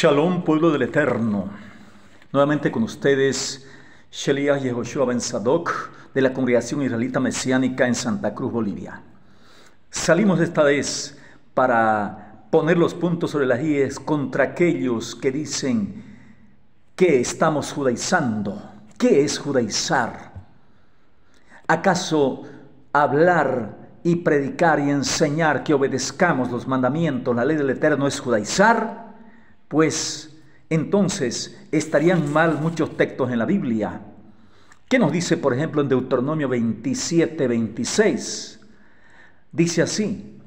Shalom, pueblo del Eterno. Nuevamente con ustedes, Sheliah Yehoshua Ben Sadok, de la Congregación Israelita Mesiánica en Santa Cruz, Bolivia. Salimos esta vez para poner los puntos sobre las íes contra aquellos que dicen que estamos judaizando. ¿Qué es judaizar? ¿Acaso hablar y predicar y enseñar que obedezcamos los mandamientos, la ley del Eterno, es judaizar? Pues entonces estarían mal muchos textos en la Biblia. ¿Qué nos dice, por ejemplo, en Deuteronomio 27:26? Dice así: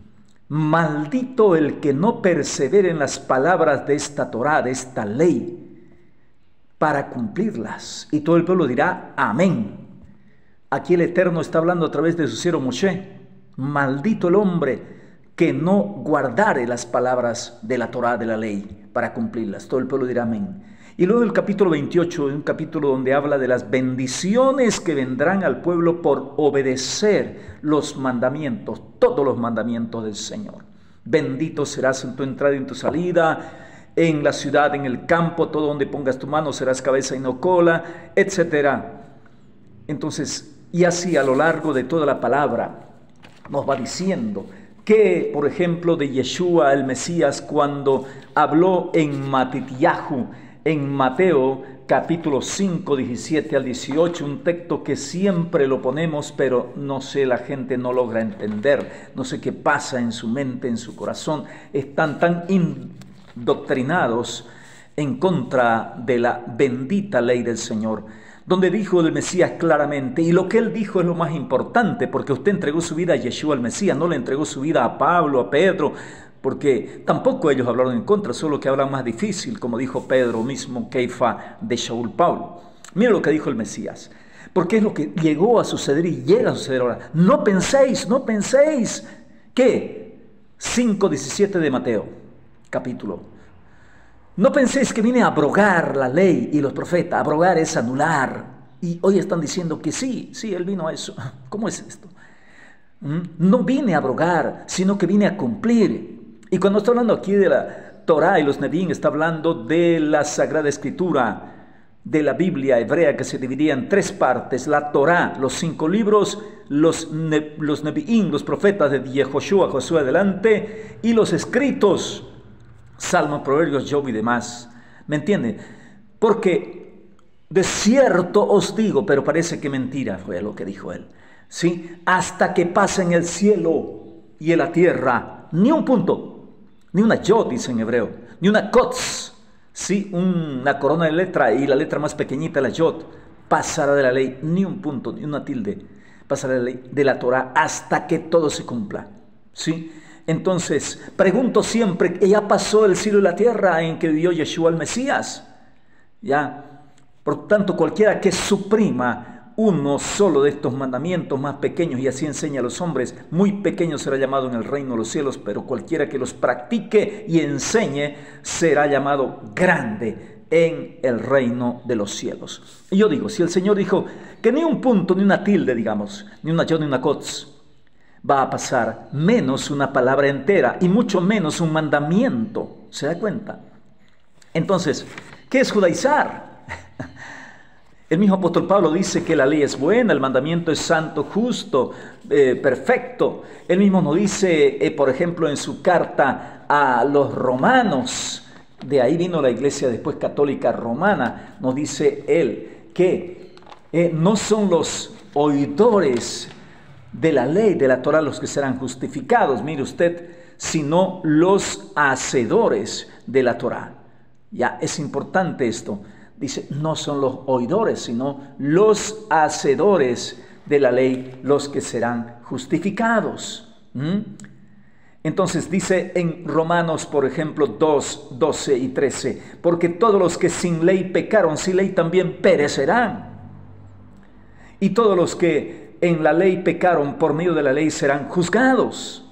maldito el que no persevere en las palabras de esta Torá, de esta ley, para cumplirlas. Y todo el pueblo dirá amén. Aquí el Eterno está hablando a través de su siervo Moshe. Maldito el hombre que no guardare las palabras de la Torá, de la ley, para cumplirlas. Todo el pueblo dirá amén. Y luego el capítulo 28, un capítulo donde habla de las bendiciones que vendrán al pueblo por obedecer los mandamientos, todos los mandamientos del Señor. Bendito serás en tu entrada y en tu salida, en la ciudad, en el campo, todo donde pongas tu mano serás cabeza y no cola, etc. Entonces, y así a lo largo de toda la palabra nos va diciendo que, por ejemplo, de Yeshua el Mesías, cuando habló en Matitiyahu, en Mateo capítulo 5, 17 al 18, un texto que siempre lo ponemos, pero no sé, la gente no logra entender, no sé qué pasa en su mente, en su corazón, están tan indoctrinados en contra de la bendita ley del Señor, donde dijo el Mesías claramente, y lo que él dijo es lo más importante, porque usted entregó su vida a Yeshua el Mesías, no le entregó su vida a Pablo, a Pedro, porque tampoco ellos hablaron en contra, solo que hablan más difícil, como dijo Pedro mismo, Keifa de Shaul Paulo. Mira lo que dijo el Mesías, porque es lo que llegó a suceder y llega a suceder ahora. No penséis, ¿qué? 5:17 de Mateo, capítulo. No penséis que vine a abrogar la ley y los profetas. Abrogar es anular. Y hoy están diciendo que sí, él vino a eso. ¿Cómo es esto? No vine a abrogar, sino que vine a cumplir. Y cuando está hablando aquí de la Torá y los Nevi'im, está hablando de la Sagrada Escritura, de la Biblia hebrea, que se dividía en tres partes: la Torá, los 5 libros, los Nevi'im, los profetas de Yehoshua, Josué adelante, y los escritos, Salmos, Proverbios, Job y demás. ¿Me entiende? Porque de cierto os digo, pero parece que mentira fue lo que dijo él, ¿sí? Hasta que pasen el cielo y en la tierra, ni un punto, ni una yod, dice en hebreo, ni una kotz, ¿sí? Una corona de letra, y la letra más pequeñita, la yod, pasará de la ley, ni un punto, ni una tilde, pasará de la ley de la Torá, hasta que todo se cumpla, ¿sí? Entonces, pregunto siempre, ¿ya pasó el cielo y la tierra en que vivió Yeshua el Mesías? Ya, por tanto, cualquiera que suprima uno solo de estos mandamientos más pequeños, y así enseña a los hombres, muy pequeño será llamado en el reino de los cielos, pero cualquiera que los practique y enseñe será llamado grande en el reino de los cielos. Y yo digo, si el Señor dijo que ni un punto, ni una tilde, digamos, ni una yod, ni una kotz, va a pasar, menos una palabra entera y mucho menos un mandamiento. ¿Se da cuenta? Entonces, ¿qué es judaizar? El mismo apóstol Pablo dice que la ley es buena, el mandamiento es santo, justo, perfecto. Él mismo nos dice, por ejemplo, en su carta a los romanos, de ahí vino la iglesia después católica romana, nos dice él que no son los oidores de la ley, de la Torá, los que serán justificados, mire usted, sino los hacedores de la Torá. Ya es importante esto. Dice, no son los oidores, sino los hacedores de la ley, los que serán justificados. Entonces dice en Romanos, por ejemplo, 2, 12 y 13, porque todos los que sin ley pecaron, sin ley también perecerán. Y todos los que en la ley pecaron, por medio de la ley serán juzgados.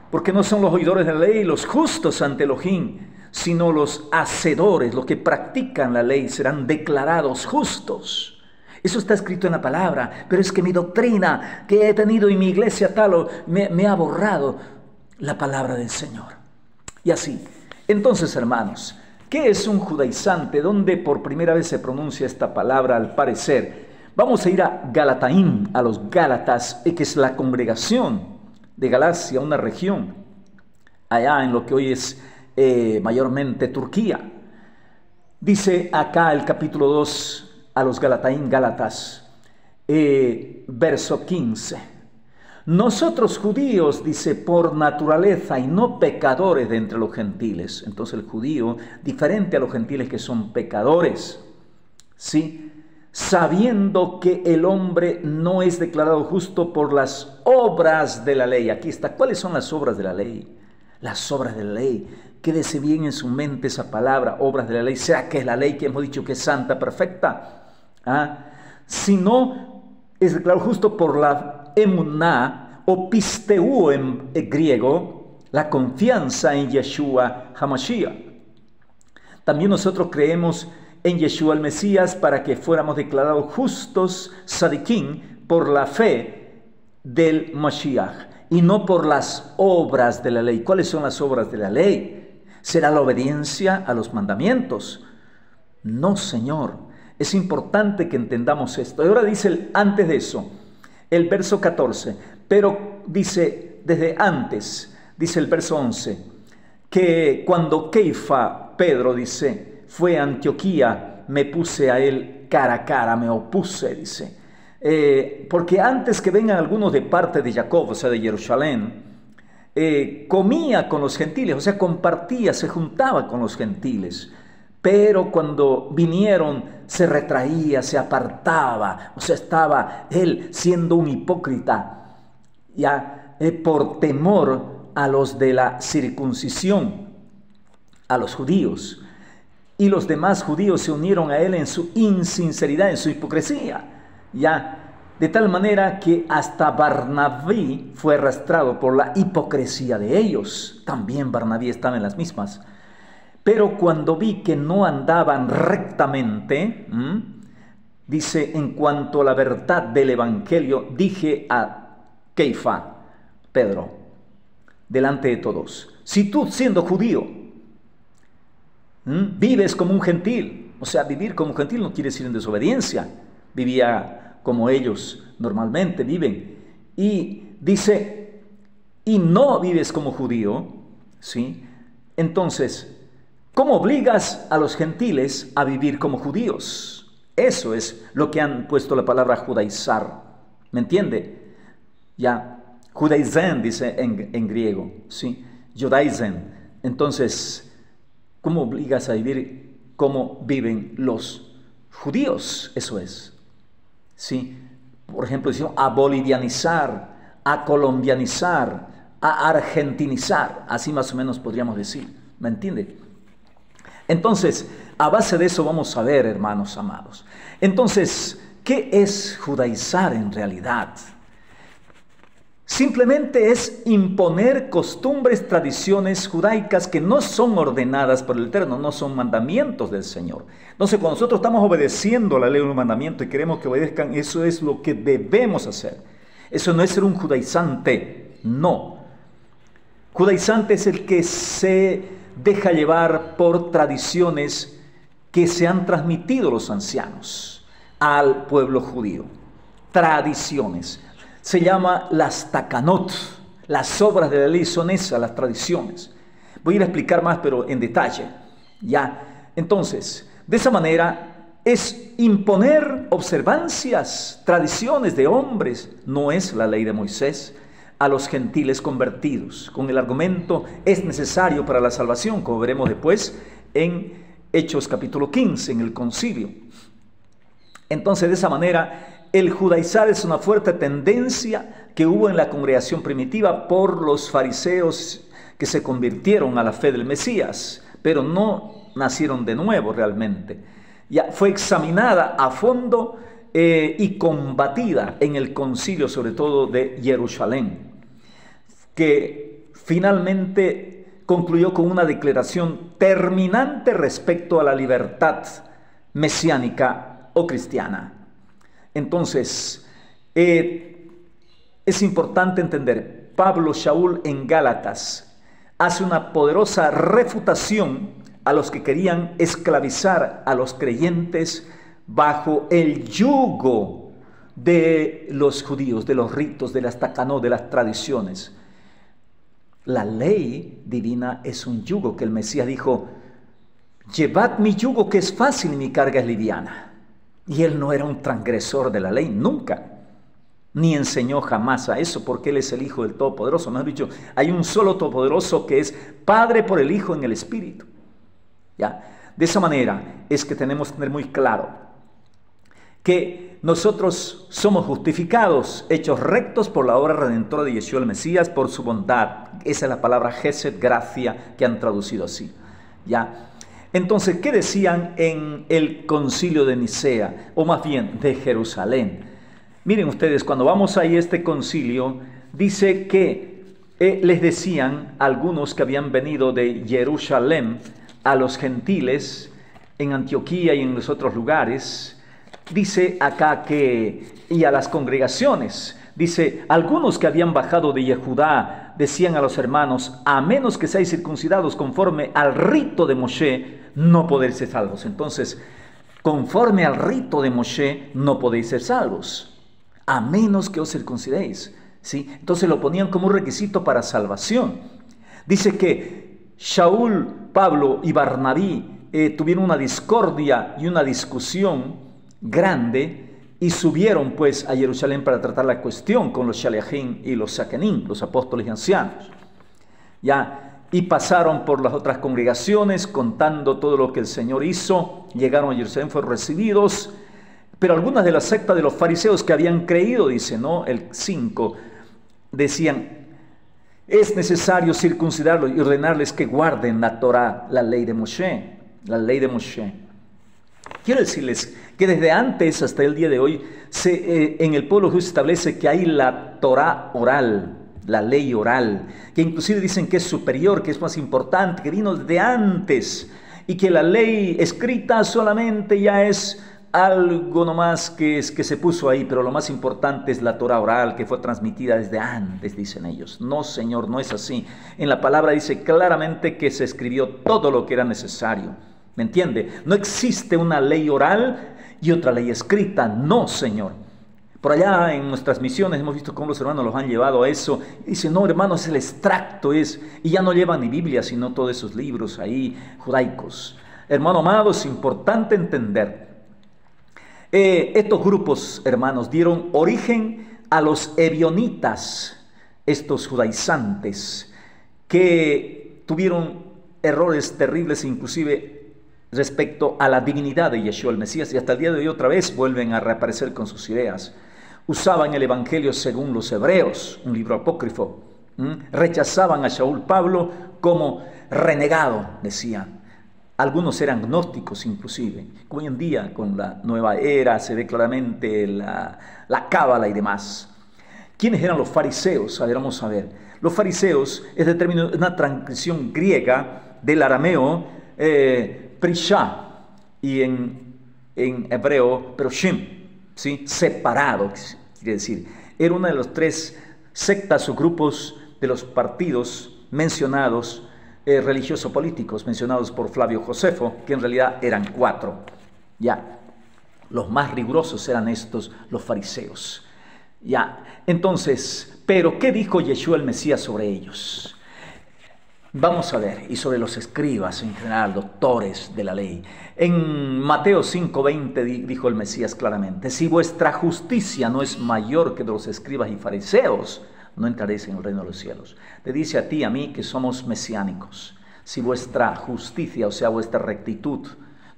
Porque no son los oidores de la ley los justos ante Elohim, sino los hacedores, los que practican la ley, serán declarados justos. Eso está escrito en la palabra, pero es que mi doctrina que he tenido en mi iglesia tal me ha borrado la palabra del Señor. Y así, Entonces, hermanos, ¿qué es un judaizante? ¿Dónde por primera vez se pronuncia esta palabra al parecer? Vamos a ir a Galataim, a los Gálatas, que es la congregación de Galacia, una región, allá en lo que hoy es mayormente Turquía. Dice acá el capítulo 2 a los Galataim, Gálatas, verso 15. Nosotros judíos, dice, por naturaleza y no pecadores de entre los gentiles. Entonces el judío, diferente a los gentiles que son pecadores, ¿sí? Sabiendo que el hombre no es declarado justo por las obras de la ley. Aquí está, ¿cuáles son las obras de la ley? Las obras de la ley. Quédese bien en su mente esa palabra, obras de la ley. ¿Será que es la ley que hemos dicho que es santa, perfecta? Si no es declarado justo por la emuná o pisteu en griego, la confianza en Yeshua HaMashiach. También nosotros creemos en Yeshua el Mesías para que fuéramos declarados justos, sadiquín, por la fe del Mashiach y no por las obras de la ley. ¿Cuáles son las obras de la ley? ¿Será la obediencia a los mandamientos? No, Señor. Es importante que entendamos esto. Y ahora dice antes de eso, el verso 14, pero dice desde antes, dice el verso 11, que cuando Keifa, Pedro dice, fue a Antioquía, me puse a él cara a cara, me opuse, dice. Porque antes que vengan algunos de parte de Jacob, o sea, de Jerusalén, comía con los gentiles, o sea, compartía, se juntaba con los gentiles. Pero cuando vinieron, se retraía, se apartaba, o sea, estaba él siendo un hipócrita, ya por temor a los de la circuncisión, a los judíos. Y los demás judíos se unieron a él en su insinceridad, en su hipocresía, ya de tal manera que hasta Barnabé fue arrastrado por la hipocresía de ellos. También Barnabé estaba en las mismas. Pero cuando vi que no andaban rectamente, dice, en cuanto a la verdad del evangelio, dije a Keifa, Pedro, delante de todos, si tú siendo judío, vives como un gentil, o sea, vivir como un gentil no quiere decir en desobediencia, vivía como ellos normalmente viven, y dice, y no vives como judío, ¿sí? Entonces, ¿cómo obligas a los gentiles a vivir como judíos? Eso es lo que han puesto la palabra judaizar, ¿me entiende? Ya, judaizen dice en griego, ¿sí? Judaizen. Entonces, ¿cómo obligas a vivir como viven los judíos? Eso es, ¿sí? Por ejemplo, decimos a bolivianizar, a colombianizar, a argentinizar, así más o menos podríamos decir, ¿me entiende? Entonces, a base de eso vamos a ver, hermanos amados. Entonces, ¿qué es judaizar en realidad? Simplemente es imponer costumbres, tradiciones judaicas que no son ordenadas por el Eterno, no son mandamientos del Señor. Entonces, cuando nosotros estamos obedeciendo la ley o el mandamiento y queremos que obedezcan, eso es lo que debemos hacer. Eso no es ser un judaizante, no. Judaizante es el que se deja llevar por tradiciones que se han transmitido los ancianos al pueblo judío. Tradiciones. Se llama las takanot. Las obras de la ley son esas, las tradiciones. Voy a ir a explicar más, pero en detalle. Ya. Entonces, de esa manera es imponer observancias, tradiciones de hombres. No es la ley de Moisés a los gentiles convertidos, con el argumento es necesario para la salvación, como veremos después en Hechos capítulo 15, en el concilio. Entonces, de esa manera, el judaizar es una fuerte tendencia que hubo en la congregación primitiva por los fariseos que se convirtieron a la fe del Mesías, pero no nacieron de nuevo realmente. Ya fue examinada a fondo y combatida en el concilio, sobre todo de Jerusalén, que finalmente concluyó con una declaración terminante respecto a la libertad mesiánica o cristiana. Entonces, es importante entender, Pablo, Shaul en Gálatas, hace una poderosa refutación a los que querían esclavizar a los creyentes bajo el yugo de los judíos, de los ritos, de las takanot, de las tradiciones. La ley divina es un yugo que el Mesías dijo: llevad mi yugo que es fácil y mi carga es liviana. Y él no era un transgresor de la ley, nunca. Ni enseñó jamás a eso, porque él es el Hijo del Todopoderoso. Mejor dicho, hay un solo Todopoderoso que es Padre por el Hijo en el Espíritu. ¿Ya? De esa manera es que tenemos que tener muy claro que nosotros somos justificados, hechos rectos por la obra redentora de Yeshua el Mesías, por su bondad. Esa es la palabra Gesed, gracia, que han traducido así. ¿Ya? Entonces, ¿qué decían en el concilio de Nicea? O más bien, de Jerusalén. Miren ustedes, cuando vamos ahí a este concilio, dice que les decían algunos que habían venido de Jerusalén a los gentiles en Antioquía y en los otros lugares. Dice acá que, y a las congregaciones, dice, algunos que habían bajado de Yehudá decían a los hermanos: a menos que seáis circuncidados conforme al rito de Moshe, no podéis ser salvos. Entonces, conforme al rito de Moshe, no podéis ser salvos, a menos que os circuncidéis. ¿Sí? Entonces lo ponían como un requisito para salvación. Dice que Shaul, Pablo y Barnabé tuvieron una discordia y una discusión grande y subieron pues a Jerusalén para tratar la cuestión con los Shaliachim y los Sakenim, los apóstoles y ancianos. Ya, y pasaron por las otras congregaciones contando todo lo que el Señor hizo. Llegaron a Jerusalén, fueron recibidos. Pero algunas de las sectas de los fariseos que habían creído, dice, ¿no? El 5, decían: es necesario circuncidarlos y ordenarles que guarden la Torá, la ley de Moshe, la ley de Moshe. Quiero decirles que desde antes hasta el día de hoy, en el pueblo judío se establece que hay la Torá oral, la ley oral, que inclusive dicen que es superior, que es más importante, que vino desde antes, y que la ley escrita solamente ya es algo nomás que se puso ahí, pero lo más importante es la Torá oral, que fue transmitida desde antes, dicen ellos. No, Señor, no es así. En la palabra dice claramente que se escribió todo lo que era necesario. ¿Me entiende? No existe una ley oral y otra ley escrita. No, Señor. Por allá en nuestras misiones hemos visto cómo los hermanos los han llevado a eso. Y dicen: no, hermanos, es el extracto, y ya no llevan ni Biblia, sino todos esos libros ahí judaicos. Hermano amado, es importante entender. Estos grupos, hermanos, dieron origen a los ebionitas, estos judaizantes, que tuvieron errores terribles, inclusive respecto a la divinidad de Yeshua el Mesías, y hasta el día de hoy otra vez vuelven a reaparecer con sus ideas. Usaban el Evangelio según los hebreos, un libro apócrifo. Rechazaban a Shaul Pablo como renegado, decían. Algunos eran gnósticos inclusive. Hoy en día, con la nueva era, se ve claramente la cábala y demás. ¿Quiénes eran los fariseos? A ver, vamos a ver. Los fariseos es de término, una transcripción griega del arameo prishá, y en hebreo proshim, ¿sí? Separado, quiere decir. Era una de las 3 sectas o grupos de los partidos mencionados, religioso-políticos, mencionados por Flavio Josefo, que en realidad eran 4. Ya, los más rigurosos eran estos, los fariseos. Ya, entonces, pero ¿qué dijo Yeshua el Mesías sobre ellos? Vamos a ver, y sobre los escribas en general, doctores de la ley. En Mateo 5:20 dijo el Mesías claramente: si vuestra justicia no es mayor que de los escribas y fariseos, no entraréis en el reino de los cielos. Te dice a ti y a mí que somos mesiánicos. Si vuestra justicia, o sea, vuestra rectitud,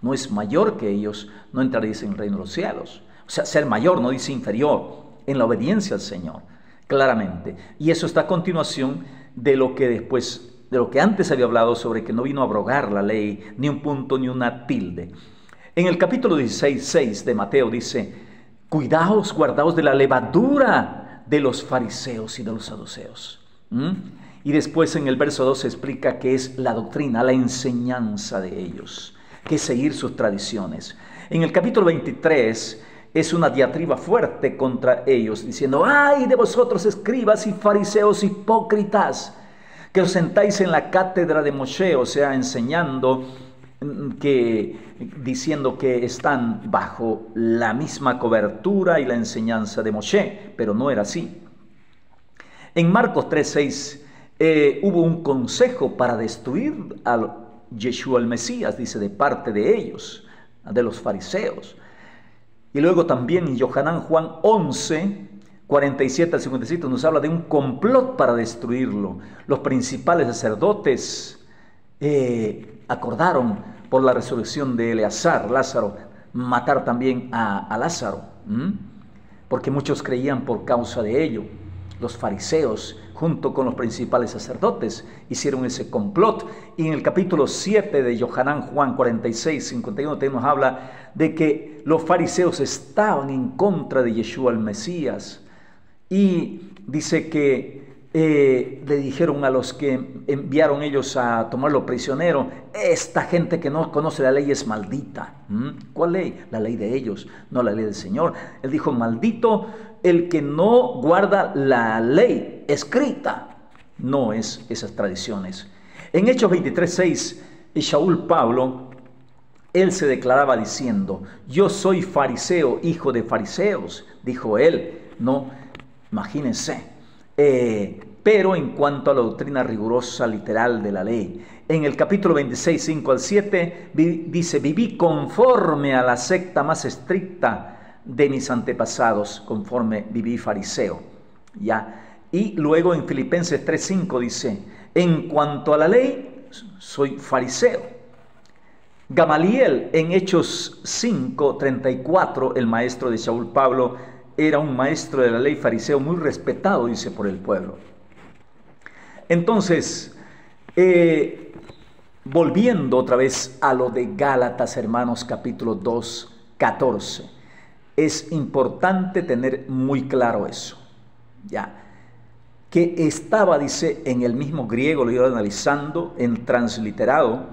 no es mayor que ellos, no entraréis en el reino de los cielos. O sea, ser mayor no dice inferior, en la obediencia al Señor, claramente. Y eso está a continuación de lo que después, de lo que antes había hablado sobre que no vino a abrogar la ley, ni un punto ni una tilde. En el capítulo 16:6 de Mateo dice: cuidaos, guardaos de la levadura de los fariseos y de los saduceos. Y después en el verso 2 se explica que es la doctrina, la enseñanza de ellos, que es seguir sus tradiciones. En el capítulo 23 es una diatriba fuerte contra ellos, diciendo: ¡ay de vosotros, escribas y fariseos hipócritas! que os sentáis en la cátedra de Moshe, o sea, enseñando, diciendo que están bajo la misma cobertura y la enseñanza de Moshe, pero no era así. En Marcos 3:6 hubo un consejo para destruir a Yeshua el Mesías, dice, de parte de ellos, de los fariseos. Y luego también en Yohanan Juan 11, 47 al 57 nos habla de un complot para destruirlo. Los principales sacerdotes acordaron por la resurrección de Eleazar, Lázaro, matar también a Lázaro, porque muchos creían por causa de ello. Los fariseos, junto con los principales sacerdotes, hicieron ese complot. Y en el capítulo 7 de Yohanan Juan 46, 51, nos habla de que los fariseos estaban en contra de Yeshua el Mesías. Y dice que le dijeron a los que enviaron ellos a tomarlo prisionero: esta gente que no conoce la ley es maldita. ¿Cuál ley? La ley de ellos, no la ley del Señor. Él dijo: maldito el que no guarda la ley escrita. No es esas tradiciones. En Hechos 23:6, Shaul Pablo, él se declaraba diciendo: yo soy fariseo, hijo de fariseos, dijo él. No, imagínense. Pero en cuanto a la doctrina rigurosa, literal de la ley, en el capítulo 26, 5 al 7, dice: viví conforme a la secta más estricta de mis antepasados, conforme viví fariseo. ¿Ya? Y luego en Filipenses 3:5 dice: en cuanto a la ley, soy fariseo. Gamaliel, en Hechos 5:34, el maestro de Shaul Pablo, era un maestro de la ley fariseo muy respetado, dice, por el pueblo. Entonces, volviendo otra vez a lo de Gálatas, hermanos, capítulo 2, 14. Es importante tener muy claro eso, ya, que estaba, dice, en el mismo griego, lo iba analizando, en transliterado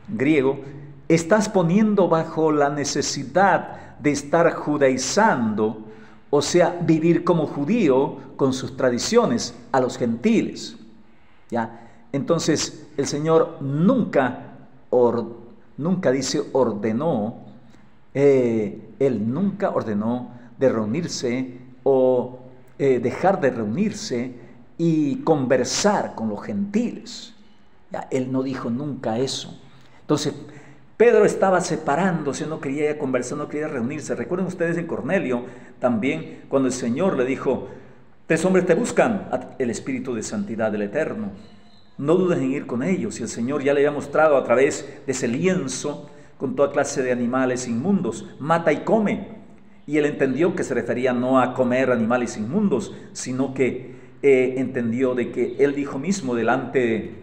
griego: estás poniendo bajo la necesidad de estar judaizando, o sea, vivir como judío con sus tradiciones, a los gentiles, ya. Entonces, el Señor nunca dice ordenó. Él nunca ordenó de reunirse o dejar de reunirse y conversar con los gentiles. Ya, él no dijo nunca eso. Entonces, Pedro estaba separándose, no quería conversar, no quería reunirse. Recuerden ustedes en Cornelio también, cuando el Señor le dijo: 3 hombres te buscan, el Espíritu de Santidad del Eterno. No dudes en ir con ellos. Y el Señor ya le había mostrado a través de ese lienzo con toda clase de animales inmundos: mata y come. Y él entendió que se refería no a comer animales inmundos, sino que entendió de que él dijo mismo delante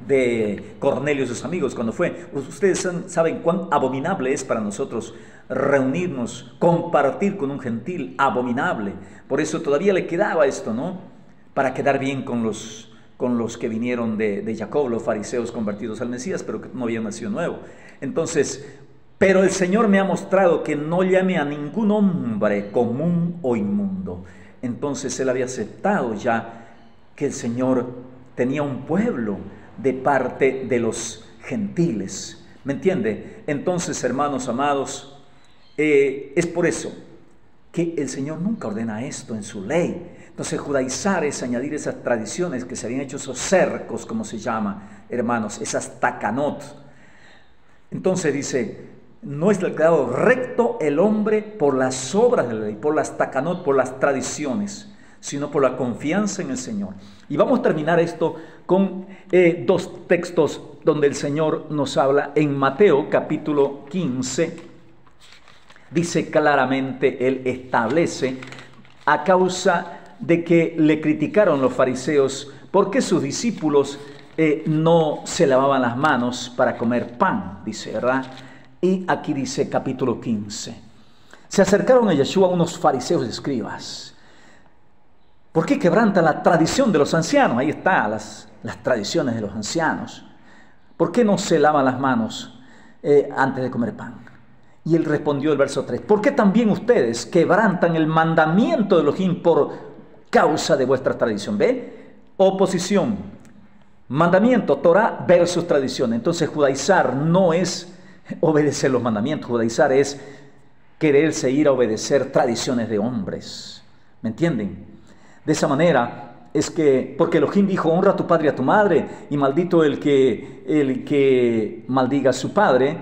de Cornelio y sus amigos cuando fue: ustedes saben cuán abominable es para nosotros reunirnos, compartir con un gentil, abominable. Por eso todavía le quedaba esto, ¿no? Para quedar bien con los que vinieron de Jacob, los fariseos convertidos al Mesías, pero que no habían nacido nuevo. Entonces, pero el Señor me ha mostrado que no llame a ningún hombre común o inmundo. Entonces él había aceptado ya que el Señor tenía un pueblo de parte de los gentiles. ¿Me entiende? Entonces, hermanos amados, es por eso que el Señor nunca ordena esto en su ley. Entonces, judaizar es añadir esas tradiciones que se habían hecho, esos cercos, como se llama, hermanos, esas takanot. Entonces dice: no es declarado recto el hombre por las obras de la ley, por las takanot, por las tradiciones, sino por la confianza en el Señor. Y vamos a terminar esto con 2 textos donde el Señor nos habla. En Mateo capítulo 15, dice claramente, Él establece, a causa de que le criticaron los fariseos porque sus discípulos no se lavaban las manos para comer pan, dice, ¿verdad? Y aquí dice capítulo 15: se acercaron a Yeshua unos fariseos y escribas. ¿Por qué quebrantan la tradición de los ancianos? Ahí está, las tradiciones de los ancianos. ¿Por qué no se lavan las manos antes de comer pan? Y él respondió, el verso 3: ¿por qué también ustedes quebrantan el mandamiento de Elohim por causa de vuestra tradición? ¿Ve? Oposición. Mandamiento, Torah versus tradición. Entonces judaizar no es obedecer los mandamientos, judaizar es quererse ir a obedecer tradiciones de hombres. ¿Me entienden? De esa manera es que, porque Elohim dijo, honra a tu padre y a tu madre, y maldito el que maldiga a su padre,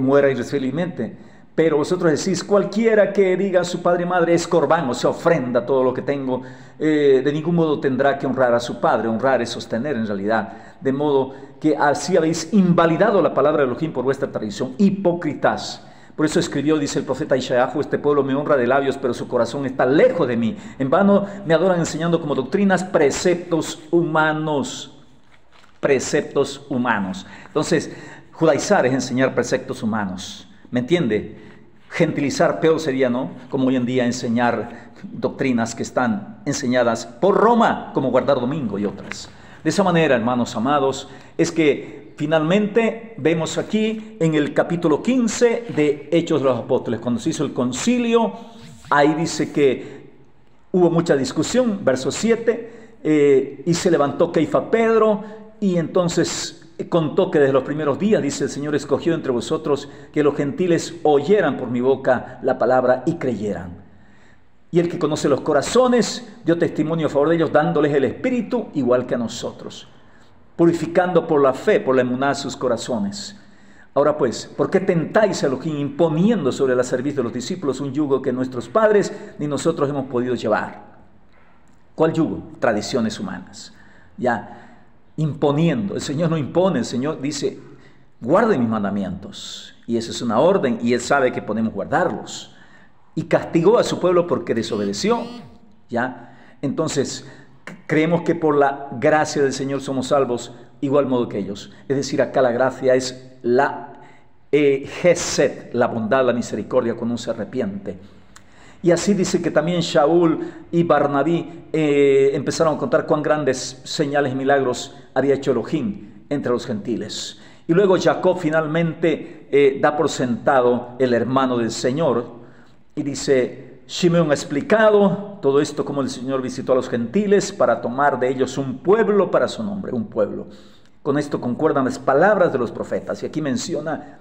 muera irremisiblemente. Pero vosotros decís, cualquiera que diga a su padre y madre es corbán, o sea, ofrenda todo lo que tengo, de ningún modo tendrá que honrar a su padre. Honrar es sostener en realidad, de modo que así habéis invalidado la palabra de Elohim por vuestra tradición, hipócritas. Por eso escribió, dice el profeta Ishayahu, este pueblo me honra de labios, pero su corazón está lejos de mí. En vano me adoran enseñando como doctrinas preceptos humanos. Preceptos humanos. Entonces, judaizar es enseñar preceptos humanos. ¿Me entiende? Gentilizar peor sería, ¿no? Como hoy en día enseñar doctrinas que están enseñadas por Roma, como guardar domingo y otras. De esa manera, hermanos amados, es que finalmente vemos aquí en el capítulo 15 de Hechos de los Apóstoles, cuando se hizo el concilio, ahí dice que hubo mucha discusión, verso 7, y se levantó Keifa Pedro, y entonces contó que desde los primeros días, dice el Señor, escogió entre vosotros que los gentiles oyeran por mi boca la palabra y creyeran. Y el que conoce los corazones dio testimonio a favor de ellos, dándoles el Espíritu igual que a nosotros, purificando por la fe, por la emuná sus corazones. Ahora pues, ¿por qué tentáis a Elohim imponiendo sobre la cerviz de los discípulos un yugo que nuestros padres ni nosotros hemos podido llevar? ¿Cuál yugo? Tradiciones humanas. Ya. Imponiendo. El Señor no impone, el Señor dice, guarden mis mandamientos. Y esa es una orden, y Él sabe que podemos guardarlos. Y castigó a su pueblo porque desobedeció. ¿Ya? Entonces, creemos que por la gracia del Señor somos salvos, igual modo que ellos. Es decir, acá la gracia es la Gesed, la bondad, la misericordia cuando uno se arrepiente. Y así dice que también Shaul y Barnabí empezaron a contar cuán grandes señales y milagros había hecho Elohim entre los gentiles. Y luego Jacob finalmente da por sentado el hermano del Señor y dice, Shimeón ha explicado todo esto como el Señor visitó a los gentiles para tomar de ellos un pueblo para su nombre, un pueblo. Con esto concuerdan las palabras de los profetas. Y aquí menciona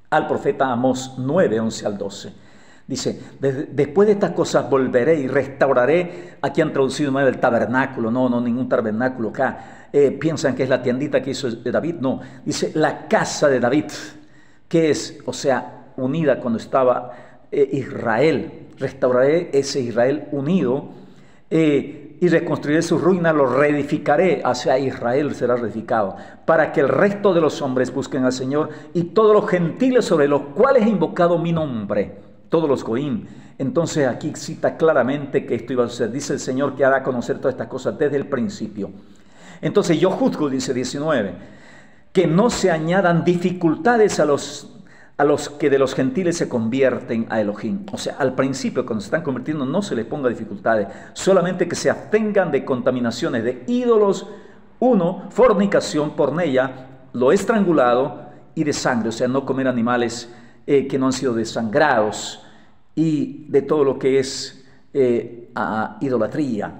al profeta Amós 9, 11 al 12. Dice, después de estas cosas volveré y restauraré. Aquí han traducido mal el tabernáculo. No, ningún tabernáculo acá. Piensan que es la tiendita que hizo David. No, dice la casa de David, que es, o sea, unida cuando estaba Israel. Restauraré ese Israel unido y reconstruiré su ruina, lo reedificaré. O sea, Israel será reedificado, para que el resto de los hombres busquen al Señor y todos los gentiles sobre los cuales he invocado mi nombre. Todos los goim. Entonces aquí cita claramente que esto iba a suceder. Dice el Señor que hará a conocer todas estas cosas desde el principio. Entonces yo juzgo, dice 19, que no se añadan dificultades a los que de los gentiles se convierten a Elohim. O sea, al principio, cuando se están convirtiendo, no se les ponga dificultades. Solamente que se abstengan de contaminaciones de ídolos. 1, fornicación, porneia, lo estrangulado y de sangre. O sea, no comer animales que no han sido desangrados, y de todo lo que es idolatría.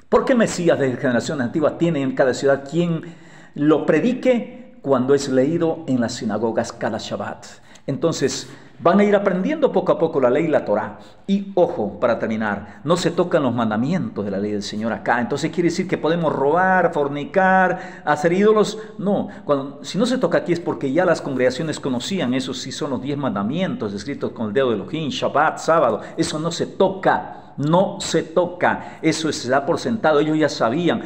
Porque el Mesías de generaciones antiguas tiene en cada ciudad quien lo predique cuando es leído en las sinagogas cada Shabbat. Entonces van a ir aprendiendo poco a poco la ley y la Torah. Y ojo, para terminar, no se tocan los mandamientos de la ley del Señor acá. Entonces quiere decir que podemos robar, fornicar, hacer ídolos. No, si no se toca aquí es porque ya las congregaciones conocían. Esos sí son los 10 mandamientos escritos con el dedo de Elohim, Shabbat, sábado. Eso no se toca, no se toca. Eso se da por sentado, ellos ya sabían.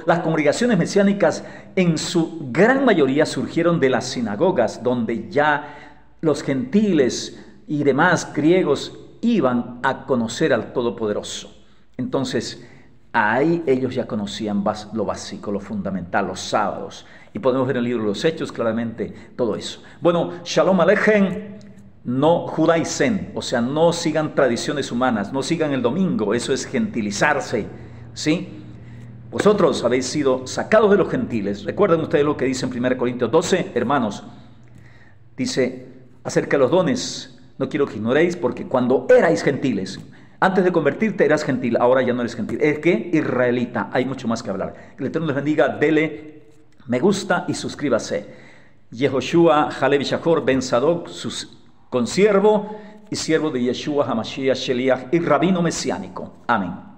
Las congregaciones mesiánicas en su gran mayoría surgieron de las sinagogas, donde ya los gentiles y demás griegos iban a conocer al Todopoderoso. Entonces, ahí ellos ya conocían lo básico, lo fundamental, los sábados. Y podemos ver en el libro de los Hechos claramente todo eso. Bueno, Shalom Aleichem, no judaicen, o sea, no sigan tradiciones humanas, no sigan el domingo, eso es gentilizarse, ¿sí? Vosotros habéis sido sacados de los gentiles. Recuerden ustedes lo que dice en 1 Corintios 12, hermanos. Dice acerca de los dones, no quiero que ignoréis, porque cuando erais gentiles, Antes de convertirte eras gentil, ahora ya no eres gentil. ¿Es que israelita? Hay mucho más que hablar. Que el Eterno les bendiga, dele me gusta y suscríbase. Yehoshua Halevi Shachor Ben Sadok, su consiervo y siervo de Yeshua Hamashiach Sheliach y rabino mesiánico. Amén.